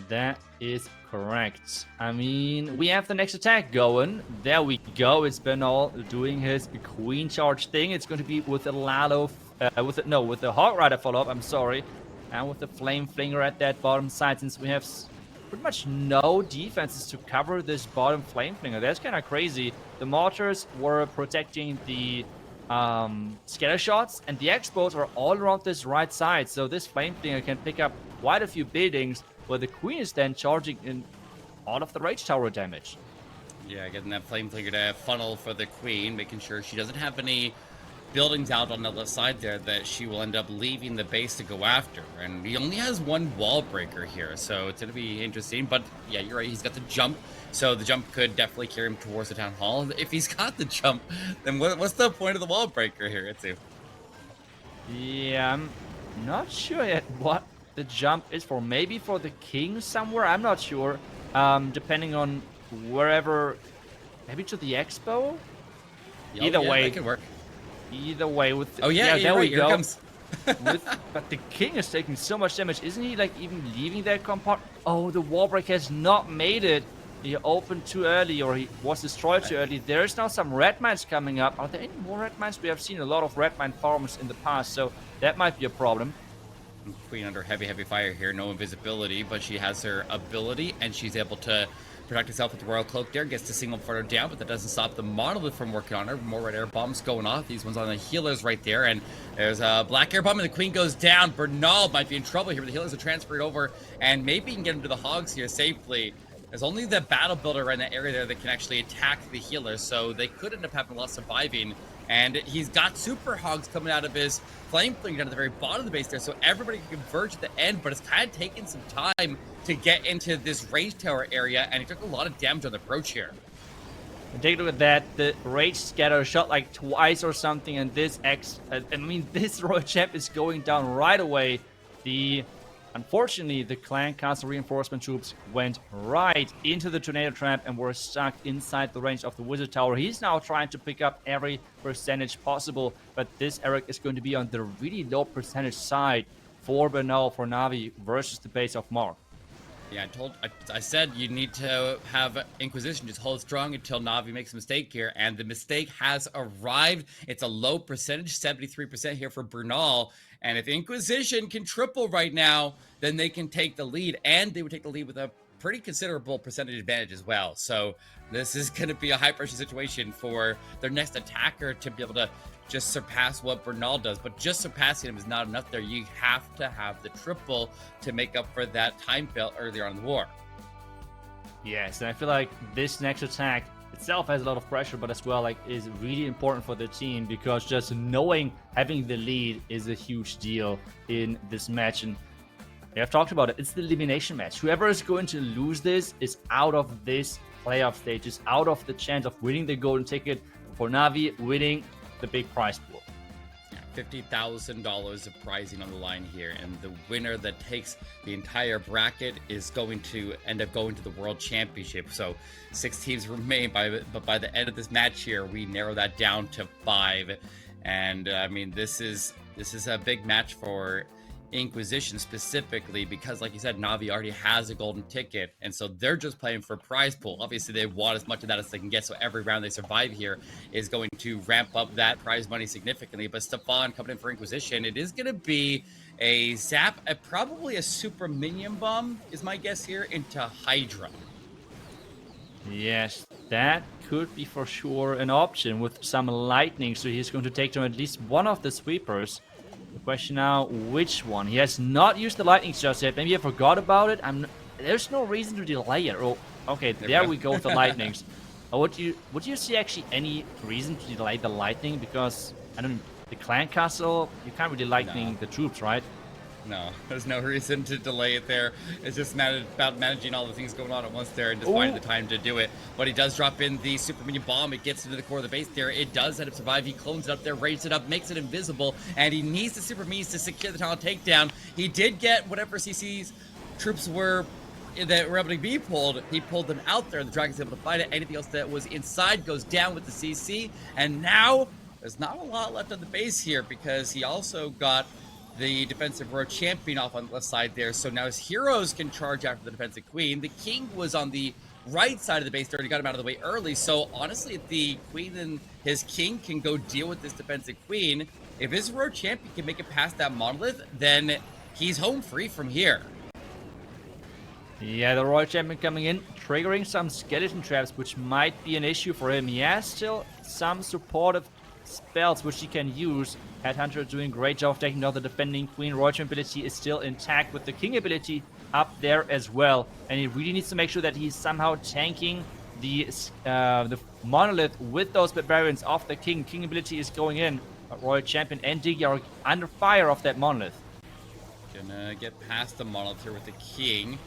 That is correct. I mean, we have the next attack going. There we go. It's Bernal doing his queen charge thing. It's going to be with a Lalo, with the Hog Rider follow-up, I'm sorry. And with the Flame Flinger at that bottom side, since we have pretty much no defenses to cover this bottom Flame Flinger. That's kind of crazy. The Mortars were protecting the scatter shots, and the Expos are all around this right side. So this Flame Flinger can pick up quite a few buildings, where the Queen is then charging in all of the Rage Tower damage. Yeah, getting that Flame Flinger to funnel for the Queen, making sure she doesn't have any buildings out on the left side there that she will end up leaving the base to go after. And he only has one wall breaker here, so it's going to be interesting. But yeah, you're right, he's got the jump, so the jump could definitely carry him towards the Town Hall. If he's got the jump, then what's the point of the wall breaker here, Itsu? Yeah, I'm not sure yet what the jump is for. Maybe for the King somewhere, I'm not sure. Depending on wherever, maybe to the Expo? Either way. That could work. Either way, with oh yeah, there right, we go. Here comes. But the King is taking so much damage. Isn't he like even leaving that compartment? Oh, the wall break has not made it. He opened too early, or he was destroyed too early. There's now some red mines coming up. Are there any more red mines? We have seen a lot of red mine farms in the past, so that might be a problem. Queen under heavy fire here, no invisibility, but she has her ability, and she's able to protect herself with the Royal Cloak there. Gets to single further down, but that doesn't stop the Monolith from working on her. More red air bombs going off. These ones on the healers right there, and there's a black air bomb, and the Queen goes down. Bernal might be in trouble here, but the healers are transferred over, and maybe he can get into the Hogs here safely. There's only the Battle Builder in that area there that can actually attack the healers, so they could end up having a lot surviving. And he's got Super Hogs coming out of his Flame Flinger down at the very bottom of the base there, so everybody can converge at the end, but it's kind of taking some time to get into this Rage Tower area, and he took a lot of damage on the approach here. And take a look at that. The Rage Scatter shot like twice or something, and this this Royal Champ is going down right away. Unfortunately, the Clan Castle reinforcement troops went right into the Tornado Trap and were stuck inside the range of the Wizard Tower. He's now trying to pick up every percentage possible, but this Eric is going to be on the really low percentage side for Bernal, for Navi, versus the base of Mark. Yeah, I said you need to have Inquisition just hold strong until Navi makes a mistake here, and the mistake has arrived. It's a low percentage, 73% here for Bernal, and if Inquisition can triple right now, then they can take the lead, and they would take the lead with a pretty considerable percentage advantage as well. So this is going to be a high-pressure situation for their next attacker to be able to just surpass what Bernal does, but just surpassing him is not enough there. You have to have the triple to make up for that time fail earlier on in the war. Yes, and I feel like this next attack itself has a lot of pressure, but as well is really important for the team, because just knowing having the lead is a huge deal in this match. And we have talked about it. It's the elimination match. Whoever is going to lose this is out of this playoff stage, is out of the chance of winning the golden ticket, for Navi winning the big prize pool. $50,000 of prizing on the line here, and the winner that takes the entire bracket is going to end up going to the World Championship. So 6 teams remain, but by the end of this match here, we narrow that down to 5. And I mean, this is a big match for Inquisition specifically, because like you said, Navi already has a golden ticket, and so they're just playing for prize pool. Obviously they want as much of that as they can get, so every round they survive here is going to ramp up that prize money significantly. But Stefan coming in for Inquisition, it is going to be a zap, probably a super minion bomb is my guess here, into Hydra. Yes, that could be for sure an option with some lightning, so he's going to take down at least one of the sweepers. The question now, which one? He has not used the lightning just yet. Maybe I forgot about it. There's no reason to delay it. Oh, okay, there we go with the lightnings. Would you see actually any reason to delay the lightning? Because I don't know, the Clan Castle, you can't really lightning the troops, right? No, there's no reason to delay it there. It's just about managing all the things going on at once there and just finding the time to do it. But he does drop in the super minion bomb. It gets into the core of the base there. It does end up survive. He clones it up there, raises it up, makes it invisible, and he needs the super minions to secure the talent takedown. He did get whatever CC's troops were that were able to be pulled. He pulled them out there. The Dragon's able to fight it. Anything else that was inside goes down with the CC. And now there's not a lot left on the base here, because he also got the defensive row champion off on the left side there. So now his heroes can charge after the defensive queen. The king was on the right side of the base. They already got him out of the way early. So honestly, if the queen and his king can go deal with this defensive queen, if his row champion can make it past that monolith, then he's home free from here. Yeah, the Royal Champion coming in, triggering some skeleton traps, which might be an issue for him. He has still some supportive spells which he can use. Headhunter doing a great job of taking down the defending queen. Royal Champion ability is still intact with the king ability up there as well. And he really needs to make sure that he's somehow tanking the monolith with those barbarians off the king. King ability is going in. But Royal Champion and Diggy are under fire of that monolith. Gonna get past the monolith here with the king.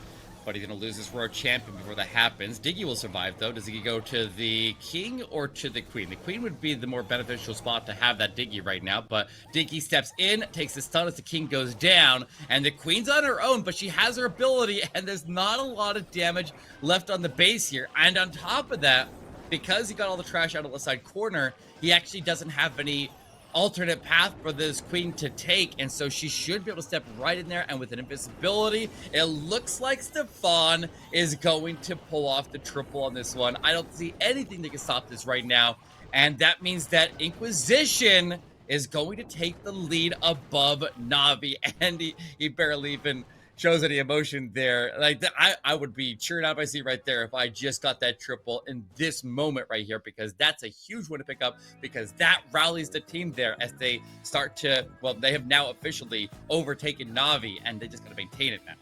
But he's going to lose his royal champion before that happens. Diggy will survive, though. Does he go to the king or to the queen? The queen would be the more beneficial spot to have that Diggy right now. But Diggy steps in, takes the stun as the king goes down. And the queen's on her own, but she has her ability. And there's not a lot of damage left on the base here. And on top of that, because he got all the trash out of the side corner, he actually doesn't have any alternate path for this queen to take, and so she should be able to step right in there, and with an invisibility, it looks like Stefan is going to pull off the triple on this one. I don't see anything that can stop this right now, and that means that Inquisition is going to take the lead above Navi, and he barely even shows any emotion there. Like, I would be cheering out my seat right there if I just got that triple in this moment right here, because that's a huge one to pick up, because that rallies the team there as they start to, well, they have now officially overtaken Navi, and they just got to maintain it now.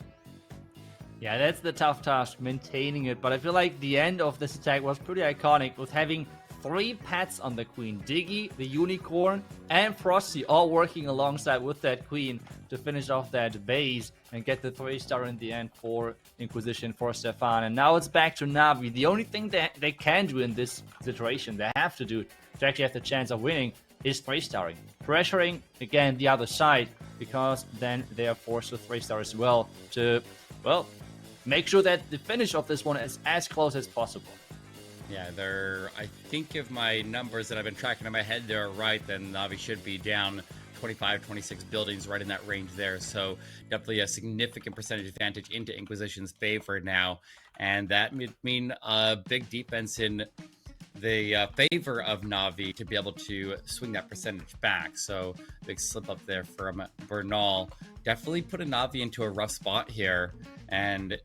Yeah, that's the tough task, maintaining it. But I feel like the end of this attack was pretty iconic, with having 3 pets on the queen. Diggy, the unicorn, and Frosty all working alongside with that queen to finish off that base and get the 3-star in the end for Inquisition, for Stefan. And now it's back to Navi. The only thing that they can do in this situation, they have to do to actually have the chance of winning, is 3-starring. Pressuring, again, the other side, because then they are forced to 3-star as well to, well, make sure that the finish of this one is as close as possible. Yeah, I think if my numbers that I've been tracking in my head, they're right, then Navi should be down 25, 26 buildings, right in that range there. So definitely a significant percentage advantage into Inquisition's favor now. And that would mean a big defense in the favor of Navi to be able to swing that percentage back. So big slip up there from Bernal. Definitely put a Navi into a rough spot here. And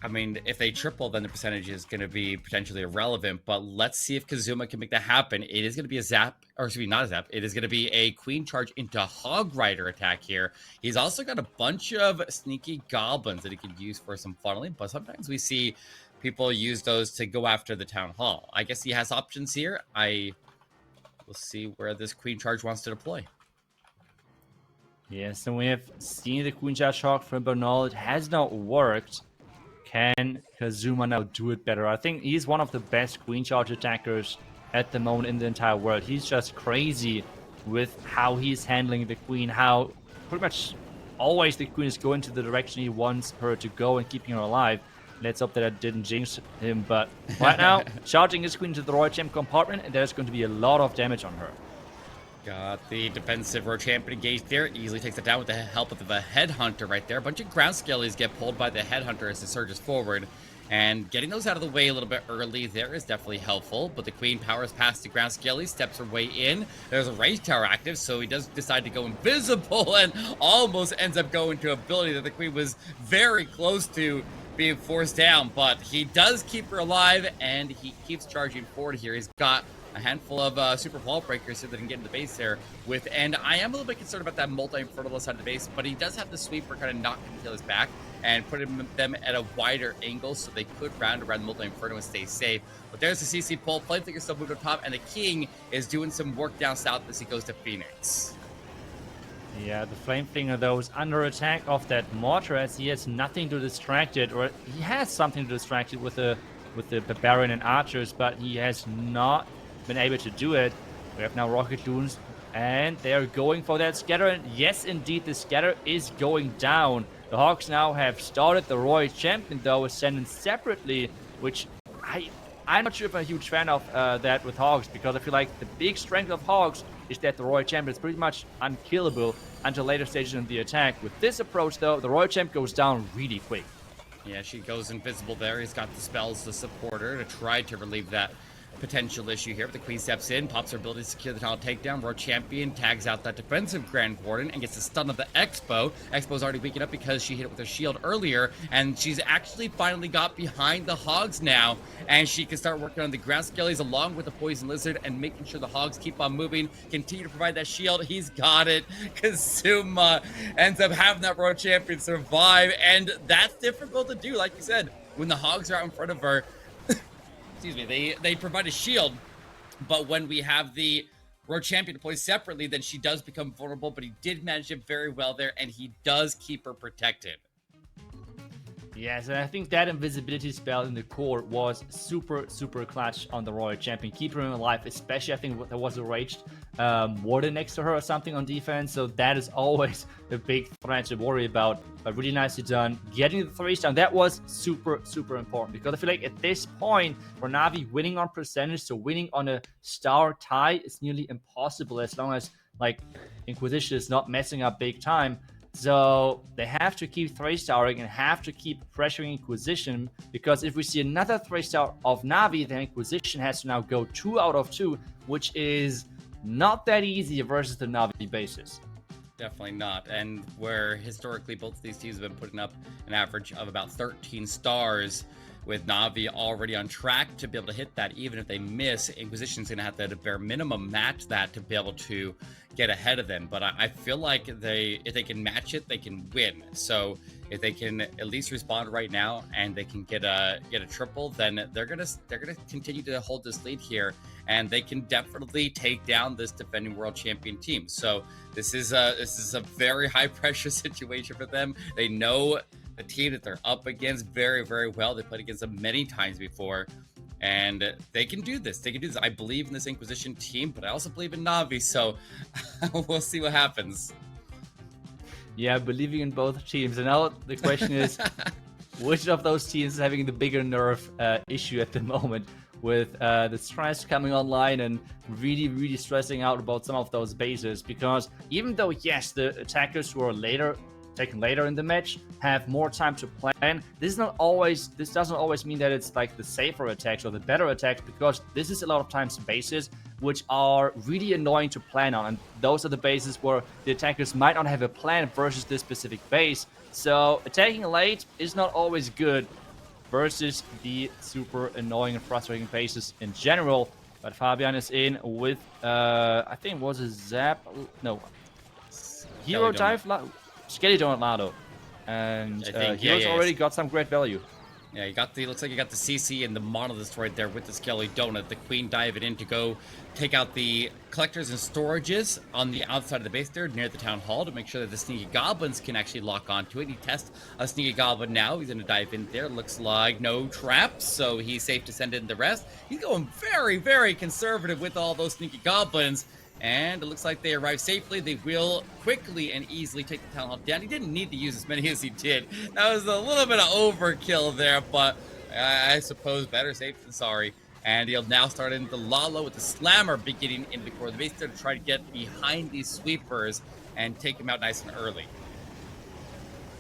I mean, if they triple, then the percentage is going to be potentially irrelevant. But let's see if Kazuma can make that happen. It is going to be a zap, or excuse me, not a zap. It is going to be a queen charge into Hog Rider attack here. He's also got a bunch of sneaky goblins that he can use for some funneling. But sometimes we see people use those to go after the town hall. I guess he has options here. We'll see where this queen charge wants to deploy. Yes, and we have seen the queen charge hog from Bernal. It has not worked. Can Kazuma now do it better? I think he's one of the best queen charge attackers at the moment in the entire world. He's just crazy with how he's handling the queen, how pretty much always the queen is going to the direction he wants her to go and keeping her alive. Let's hope that I didn't jinx him, but right now, charging his queen to the Royal Champ compartment, and there's going to be a lot of damage on her. Got the defensive row champion engaged there. Easily takes it down with the help of the headhunter right there. A bunch of ground skellies get pulled by the headhunter as it surges forward. And getting those out of the way a little bit early there is definitely helpful. But the queen powers past the ground skellies, steps her way in. There's a rage tower active, so he does decide to go invisible and almost ends up going to ability that the queen was very close to being forced down. But he does keep her alive, and he keeps charging forward here. He's got a handful of super wall breakers so that he can get into the base there with, and I am a little bit concerned about that multi-infernal side of the base, but he does have the sweeper kind of knock his back and put them at a wider angle so they could round around the multi-inferno and stay safe. But there's the CC pull, Flameflicker still moved up top, and the king is doing some work down south as he goes to Phoenix. Yeah, the Flameflinger though is under attack of that mortar as he has nothing to distract it, or he has something to distract it with the Barbarian and Archers, but he has not been able to do it. We have now Rocket Loons, and they are going for that scatter, and yes, indeed, the scatter is going down. The Hawks now have started. The Royal Champion, though, is sent in separately, which I'm not sure if I'm a huge fan of that with Hawks, because I feel like the big strength of Hawks is that the Royal Champion is pretty much unkillable until later stages in the attack. With this approach, though, the Royal Champ goes down really quick. Yeah, she goes invisible there. He's got the spells to support her to try to relieve that potential issue here. But the Queen steps in, pops her ability to secure the tunnel takedown. Royal Champion tags out that defensive Grand Warden and gets the stun of the Expo. Expo's already weakened up because she hit it with her shield earlier, and she's actually finally got behind the Hogs now, and she can start working on the ground skellies along with the Poison Lizard and making sure the Hogs keep on moving, continue to provide that shield. He's got it. Kazuma ends up having that Royal Champion survive, and that's difficult to do, like you said, when the Hogs are out in front of her. Excuse me, they provide a shield, but when we have the Royal Champion deploy separately, then she does become vulnerable, but he did manage it very well there, and he does keep her protected. Yes, and I think that invisibility spell in the core was super, super clutch on the Royal Champion. Keep her alive, especially I think there was a raged warden next to her or something on defense, so that is always a big threat to worry about. But really nicely done. Getting the 3-star, that was super, super important, because I feel like at this point, for NAVI, winning on percentage, so winning on a star tie is nearly impossible as long as like Inquisition is not messing up big time. So they have to keep 3-starring and have to keep pressuring Inquisition, because if we see another 3-star of NAVI, then Inquisition has to now go 2 out of 2, which is not that easy versus the NAVI bases. Definitely not. And where historically both of these teams have been putting up an average of about 13 stars, with Navi already on track to be able to hit that. Even if they miss, Inquisition's going to have to, at a bare minimum, match that to be able to get ahead of them. But I feel like if they can match it, they can win. So if they can at least respond right now and they can get a triple, then they're gonna continue to hold this lead here, and they can definitely take down this defending world champion team. So this is a very high pressure situation for them. They know the team that they're up against very, very well. They played against them many times before, and they can do this. They can do this. I believe in this Inquisition team, but I also believe in Navi, so we'll see what happens. Yeah, believing in both teams. And now the question is, which of those teams is having the bigger nerve issue at the moment, with the stress coming online and really, really stressing out about some of those bases? Because even though, yes, the attackers who are taken later in the match have more time to plan, this doesn't always mean that it's like the safer attacks or the better attacks, because this is a lot of times bases which are really annoying to plan on, and those are the bases where the attackers might not have a plan versus this specific base. So attacking late is not always good versus the super annoying and frustrating bases in general. But Fabian is in with I think it was a zap, no, hero dive, Skelly Donut Lado, and heroes already got some great value. Yeah, you got the, looks like you got the CC and the monoliths right there with the Skelly Donut. The Queen diving in to go take out the collectors and storages on the outside of the base there near the town hall to make sure that the sneaky goblins can actually lock onto it. He tests a sneaky goblin now. He's going to dive in there. Looks like no traps, so he's safe to send in the rest. He's going very, very conservative with all those sneaky goblins. And it looks like they arrive safely. They will quickly and easily take the town hall down. He didn't need to use as many as he did. That was a little bit of overkill there, but I suppose better safe than sorry. And he'll now start into Lalo with the slammer beginning into the core of the base there to try to get behind these sweepers and take him out nice and early.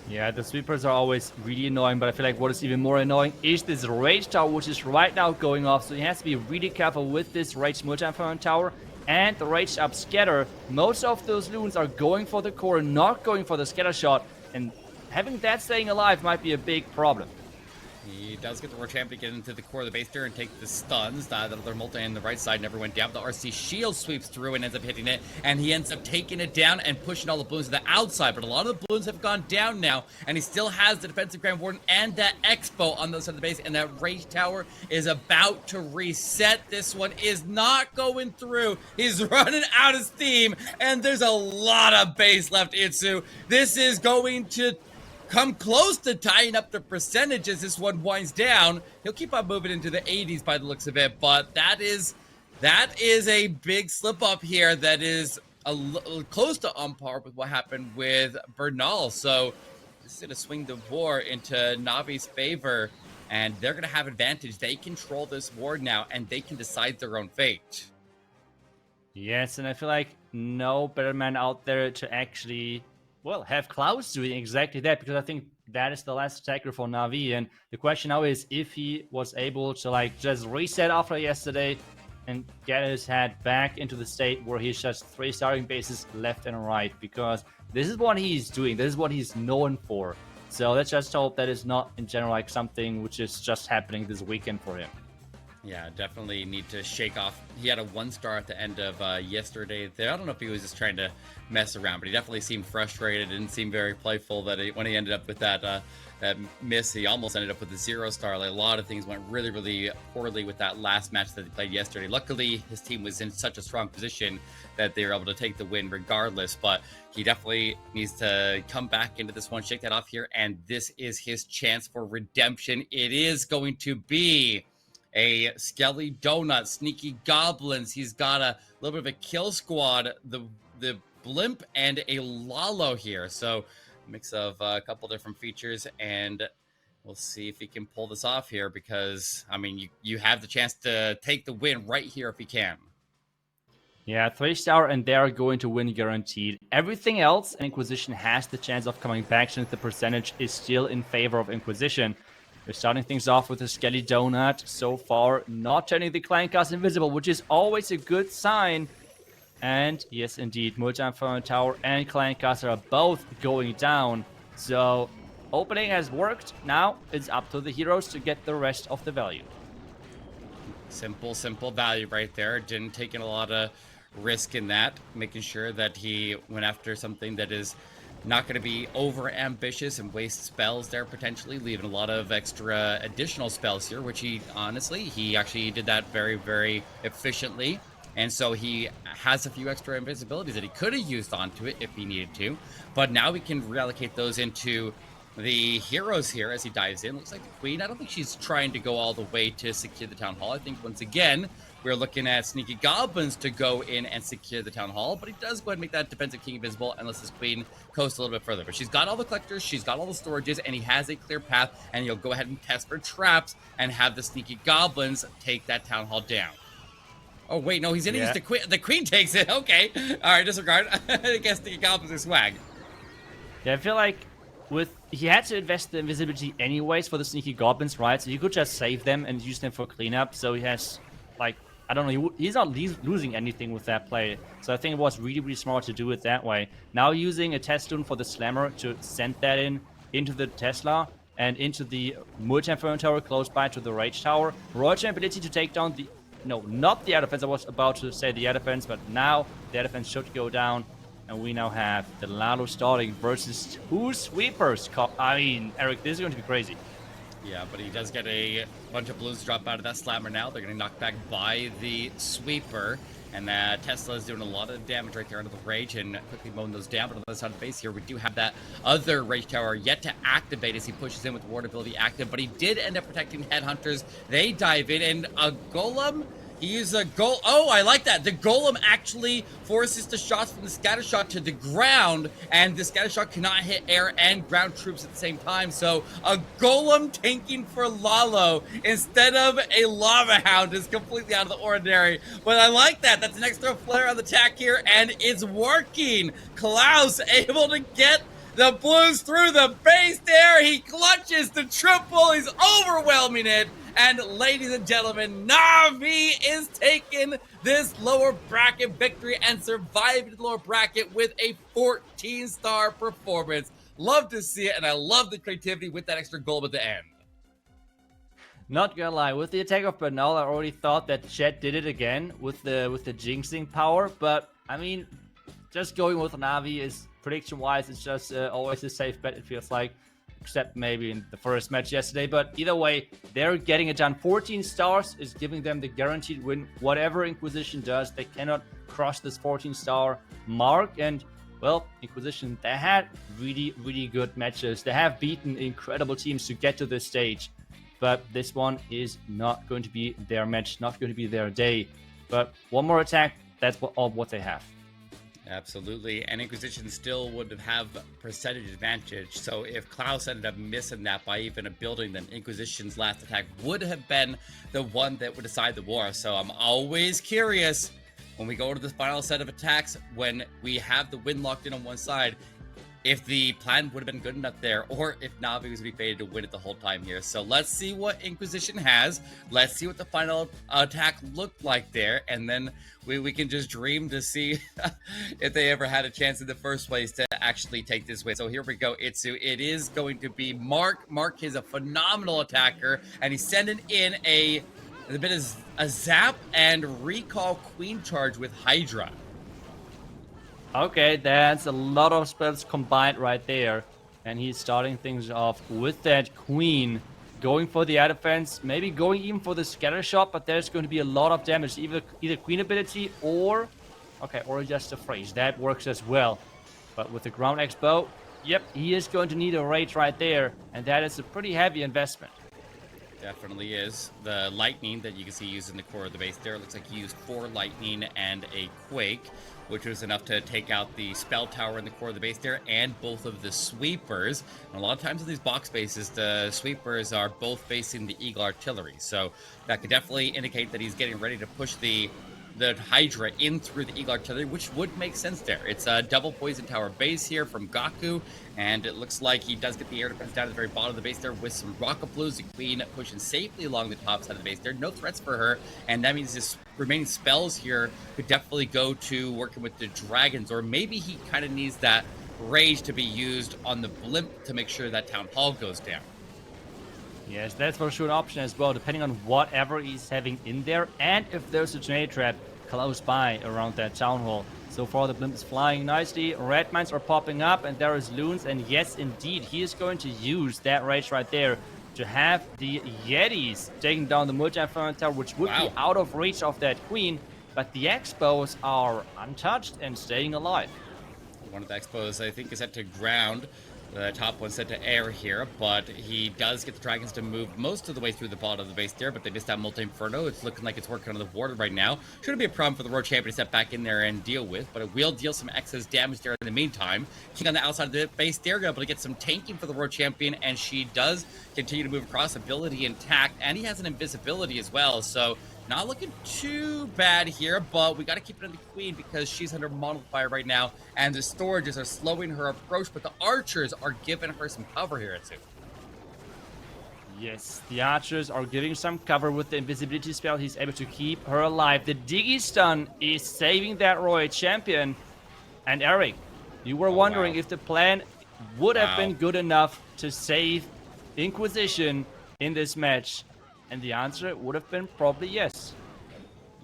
Yeah, the sweepers are always really annoying, but I feel like what is even more annoying is this rage tower, which is right now going off. So he has to be really careful with this rage multi-inferno tower and the rage up scatter. Most of those loons are going for the core, not going for the scatter shot, and having that staying alive might be a big problem. He does get the Royal Champion to get into the core of the base there and take the stuns. That other multi on the right side never went down. The RC shield sweeps through and ends up hitting it, and he ends up taking it down and pushing all the balloons to the outside. But a lot of the balloons have gone down now, and he still has the defensive Grand Warden and that Expo on the other side of the base, and that Rage Tower is about to reset. This one is not going through. He's running out of steam, and there's a lot of base left, Itsu. This is going to come close to tying up the percentage as this one winds down. He'll keep on moving into the 80s by the looks of it, but that is a big slip up here that is close to on par with what happened with Bernal. So this is going to swing the war into Navi's favor, and they're going to have advantage. They control this war now, and they can decide their own fate. Yes, and I feel like no better man out there to actually, well, have Klaus doing exactly that, because I think that is the last attacker for Navi. And the question now is if he was able to like just reset after yesterday and get his head back into the state where he's just 3 starting bases left and right, because this is what he's doing. This is what he's known for. So let's just hope that is not in general like something which is just happening this weekend for him. Yeah, definitely need to shake off. He had a 1-star at the end of yesterday. I don't know if he was just trying to mess around, but he definitely seemed frustrated and seemed very playful. When he ended up with that miss, he almost ended up with a 0-star. Like, a lot of things went really, really poorly with that last match that they played yesterday. Luckily, his team was in such a strong position that they were able to take the win regardless. But he definitely needs to come back into this one, shake that off here, and this is his chance for redemption. It is going to be a Skelly Donut, Sneaky Goblins. He's got a little bit of a kill squad, the Blimp, and a Lalo here. So mix of a couple different features, and we'll see if he can pull this off here, because, I mean, you have the chance to take the win right here if he can. Yeah, 3-star, and they're going to win guaranteed. Everything else, Inquisition has the chance of coming back, since the percentage is still in favor of Inquisition. We're starting things off with a Skelly Donut. So far, not turning the Clancast invisible, which is always a good sign. And yes, indeed, Multi-Inferno Tower and Clancast are both going down. So, opening has worked. Now, it's up to the heroes to get the rest of the value. Simple value right there. Didn't take in a lot of risk in that. Making sure that he went after something that is not going to be over ambitious and waste spells there, potentially leaving a lot of extra additional spells here, which he actually did that very, very efficiently. And so he has a few extra invisibilities that he could have used onto it if he needed to, but now we can reallocate those into the heroes here as he dives in. Looks like the Queen, I don't think she's trying to go all the way to secure the Town Hall. I think once again we're looking at Sneaky Goblins to go in and secure the Town Hall, but he does go ahead and make that Defensive King invisible unless his Queen coasts a little bit further. But she's got all the collectors, she's got all the storages, and he has a clear path, and he'll go ahead and test for traps and have the Sneaky Goblins take that Town Hall down. Oh, wait, no, he's going to use the Queen. The Queen takes it. Okay. All right, disregard. I guess Sneaky Goblins are swag. Yeah, I feel like he had to invest the invisibility anyways for the Sneaky Goblins, right? So he could just save them and use them for cleanup. So he has, like, I don't know, he's not losing anything with that play. So I think it was really, really smart to do it that way. Now using a test stone for the Slammer to send that into the Tesla and into the Multi-Inferno Tower close by to the Rage Tower. Roger ability to take down the... No, not the air defense. I was about to say the air defense, but now the air defense should go down. And we now have the Lalo starting versus 2 sweepers. I mean, Eric, this is going to be crazy. Yeah, but he does get a bunch of blues drop out of that Slammer now. They're going to knock back by the sweeper. And Tesla is doing a lot of damage right there under the Rage and quickly mowing those down. But on the other side of the base here, we do have that other Rage Tower yet to activate as he pushes in with Ward ability active. But he did end up protecting Headhunters. They dive in, and a Golem... He used a Golem. Oh, I like that. The Golem actually forces the shots from the scatter shot to the ground, and the scatter shot cannot hit air and ground troops at the same time. So a Golem tanking for Lalo instead of a Lava Hound is completely out of the ordinary. But I like that. That's an extra flare on the attack here, and it's working. Klaus able to get the blues through the base there. He clutches the triple. He's overwhelming it. And ladies and gentlemen, Navi is taking this lower bracket victory and surviving the lower bracket with a 14-star performance. Love to see it, and I love the creativity with that extra goal at the end. Not gonna lie, with the attack of Bernal, I already thought that Chet did it again with the jinxing power, but I mean, just going with Navi is, prediction-wise, it's just always a safe bet, it feels like. Except maybe in the first match yesterday, but either way, they're getting it done. 14 stars is giving them the guaranteed win. Whatever Inquisition does, they cannot cross this 14-star mark. And, well, Inquisition, they had really, really good matches. They have beaten incredible teams to get to this stage. But this one is not going to be their match, not going to be their day. But one more attack, that's all what they have. Absolutely, and Inquisition still would have percentage advantage. So if Klaus ended up missing that by even a building, then Inquisition's last attack would have been the one that would decide the war. So I'm always curious, when we go to this final set of attacks, when we have the win locked in on one side, if the plan would have been good enough there, or if Navi was going to be fated to win it the whole time here. So let's see what Inquisition has. Let's see what the final attack looked like there, and then we can just dream to see if they ever had a chance in the first place to actually take this win. So here we go, Itsu. It is going to be Mark. Mark is a phenomenal attacker, and he's sending in a bit of a zap and recall queen charge with Hydra. Okay, that's a lot of spells combined right there. And he's starting things off with that queen. Going for the air defense, maybe going even for the scatter shot, but there's going to be a lot of damage. Either queen ability or... Okay, or just a phrase. That works as well. But with the ground expo, yep, he is going to need a rage right there. And that is a pretty heavy investment. Definitely is. The lightning that you can see used in the core of the base there, it looks like he used 4 lightning and a quake, which was enough to take out the spell tower in the core of the base there and both of the sweepers. And a lot of times in these box bases, the sweepers are both facing the eagle artillery, so that could definitely indicate that he's getting ready to push the Hydra in through the eagle artillery, which would make sense there. It's a double poison tower base here from Gaku, and it looks like he does get the air defense down to the very bottom of the base there with some rocket blues. The queen pushing safely along the top side of the base there. No threats for her, and that means his remaining spells here could definitely go to working with the dragons, or maybe he kind of needs that rage to be used on the blimp to make sure that town hall goes down. Yes, that's for sure an option as well, depending on whatever he's having in there, and if there's a tornado trap close by around that town hall. So far, the blimp is flying nicely, red mines are popping up, and there is loons, and yes, indeed, he is going to use that rage right there to have the Yetis taking down the multi-inferno tower, which would be out of reach of that queen, but the expos are untouched and staying alive. One of the expos, I think, is set to ground. The top one's set to air here, but he does get the dragons to move most of the way through the bottom of the base there, but they missed that multi-inferno. It's looking like it's working on the board right now. Shouldn't be a problem for the world champion to step back in there and deal with, but it will deal some excess damage there in the meantime. King on the outside of the base there, able to get some tanking for the world champion, and she does continue to move across, ability intact, and he has an invisibility as well, so not looking too bad here, but we got to keep it in the queen because she's under mono fire right now, and the storages are slowing her approach, but the archers are giving her some cover here, too. Yes, the archers are giving some cover with the invisibility spell. He's able to keep her alive. The Diggy stun is saving that royal champion. And Eric, you were wondering if the plan would have been good enough to save Inquisition in this match. And the answer would have been probably yes.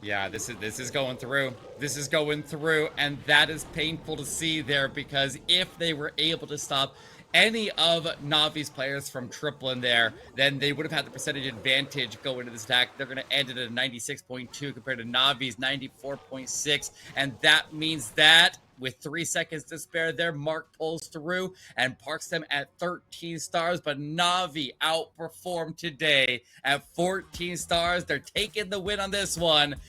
Yeah, this is going through. This is going through, and that is painful to see there, because if they were able to stop any of Navi's players from tripling there, then they would have had the percentage advantage going into this attack. They're going to end it at a 96.2 compared to Navi's 94.6, and that means that with 3 seconds to spare there, Mark pulls through and parks them at 13 stars, but Navi outperformed today at 14 stars. They're taking the win on this one.